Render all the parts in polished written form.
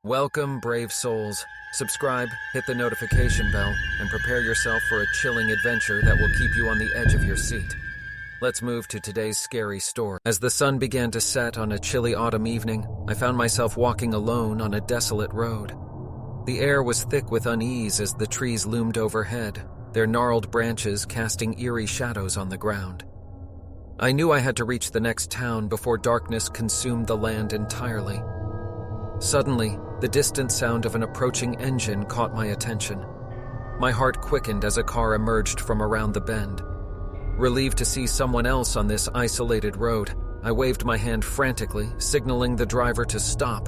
Welcome, brave souls. Subscribe, hit the notification bell, and prepare yourself for a chilling adventure that will keep you on the edge of your seat. Let's move to today's scary story. As the sun began to set on a chilly autumn evening, I found myself walking alone on a desolate road. The air was thick with unease as the trees loomed overhead, their gnarled branches casting eerie shadows on the ground. I knew I had to reach the next town before darkness consumed the land entirely. Suddenly, the distant sound of an approaching engine caught my attention. My heart quickened as a car emerged from around the bend. Relieved to see someone else on this isolated road, I waved my hand frantically, signaling the driver to stop.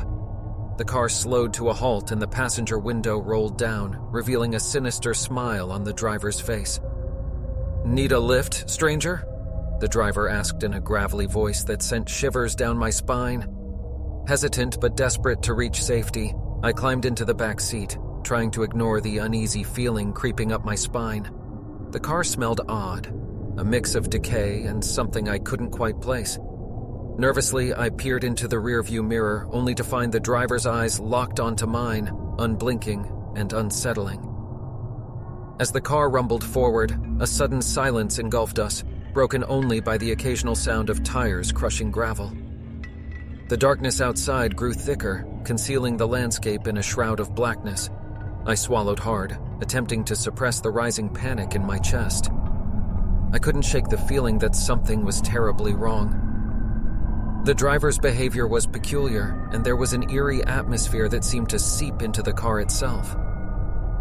The car slowed to a halt and the passenger window rolled down, revealing a sinister smile on the driver's face. "Need a lift, stranger?" the driver asked in a gravelly voice that sent shivers down my spine. Hesitant but desperate to reach safety, I climbed into the back seat, trying to ignore the uneasy feeling creeping up my spine. The car smelled odd, a mix of decay and something I couldn't quite place. Nervously, I peered into the rearview mirror, only to find the driver's eyes locked onto mine, unblinking and unsettling. As the car rumbled forward, a sudden silence engulfed us, broken only by the occasional sound of tires crushing gravel. The darkness outside grew thicker, concealing the landscape in a shroud of blackness. I swallowed hard, attempting to suppress the rising panic in my chest. I couldn't shake the feeling that something was terribly wrong. The driver's behavior was peculiar, and there was an eerie atmosphere that seemed to seep into the car itself.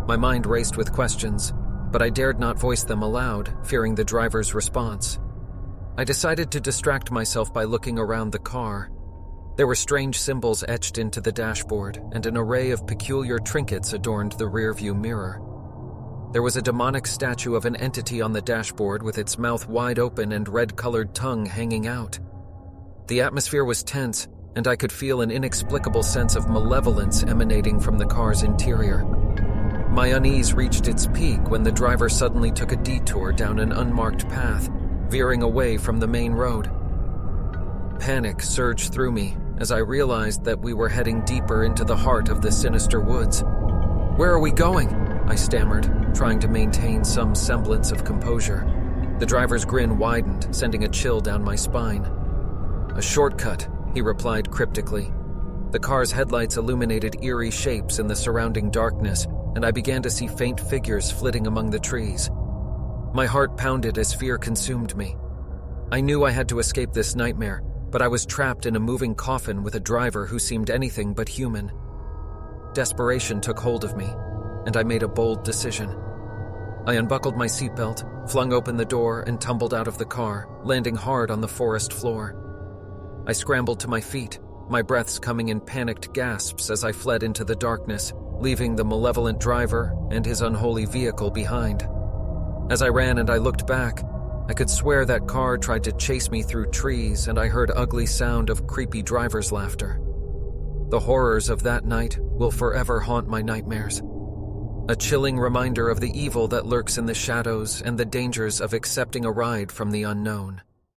My mind raced with questions, but I dared not voice them aloud, fearing the driver's response. I decided to distract myself by looking around the car. There were strange symbols etched into the dashboard, and an array of peculiar trinkets adorned the rearview mirror. There was a demonic statue of an entity on the dashboard with its mouth wide open and red-colored tongue hanging out. The atmosphere was tense, and I could feel an inexplicable sense of malevolence emanating from the car's interior. My unease reached its peak when the driver suddenly took a detour down an unmarked path, veering away from the main road. Panic surged through me as I realized that we were heading deeper into the heart of the sinister woods. "Where are we going?" I stammered, trying to maintain some semblance of composure. The driver's grin widened, sending a chill down my spine. "A shortcut," he replied cryptically. The car's headlights illuminated eerie shapes in the surrounding darkness, and I began to see faint figures flitting among the trees. My heart pounded as fear consumed me. I knew I had to escape this nightmare, but I was trapped in a moving coffin with a driver who seemed anything but human. Desperation took hold of me, and I made a bold decision. I unbuckled my seatbelt, flung open the door, and tumbled out of the car, landing hard on the forest floor. I scrambled to my feet, my breaths coming in panicked gasps as I fled into the darkness, leaving the malevolent driver and his unholy vehicle behind. As I ran and I looked back, I could swear that car tried to chase me through trees, and I heard ugly sound of creepy driver's laughter. The horrors of that night will forever haunt my nightmares. A chilling reminder of the evil that lurks in the shadows and the dangers of accepting a ride from the unknown.